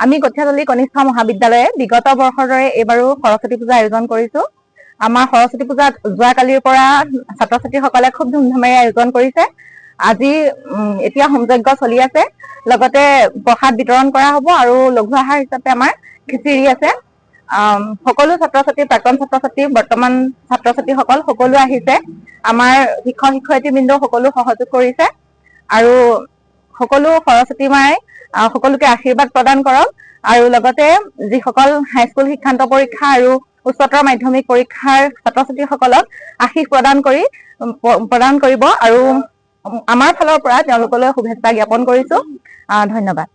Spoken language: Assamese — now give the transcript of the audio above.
আমি কঠিয়াতলী কনিষ্ঠ মহাবিদ্যালয়ে বিগত বৰ্ষৰ দৰে এইবাৰো সৰস্বতী পূজা আয়োজন কৰিছো। আমাৰ সৰস্বতী পূজাত যোৱাকালিৰ পৰা ছাত্ৰ ছাত্ৰীসকলে খুব ধুমধামেৰে আয়োজন কৰিছে। আজি এতিয়া হোমযজ্ঞ চলি আছে, লগতে প্ৰসাদ বিতৰণ কৰা হ'ব আৰু লঘু আহাৰ হিচাপে আমাৰ খিচিৰি আছে। সকলো ছাত্ৰ ছাত্ৰী, প্ৰাক্তন ছাত্ৰ ছাত্ৰী, বৰ্তমান ছাত্ৰ ছাত্ৰীসকল সকলো আহিছে। আমাৰ শিক্ষক শিক্ষয়িত্ৰীবৃন্দ সকলো সহযোগ কৰিছে আৰু সকলো সৰস্বতী মাই সকলোকে আশীৰ্বাদ প্ৰদান কৰক আৰু লগতে যিসকল হাইস্কুল শিক্ষান্ত পৰীক্ষা আৰু উচ্চতৰ মাধ্যমিক পৰীক্ষাৰ ছাত্ৰ ছাত্ৰীসকলক আশীষ প্ৰদান কৰিব আৰু আমাৰ ফালৰ পৰা তেওঁলোকলৈ শুভেচ্ছা জ্ঞাপন কৰিছো। ধন্যবাদ।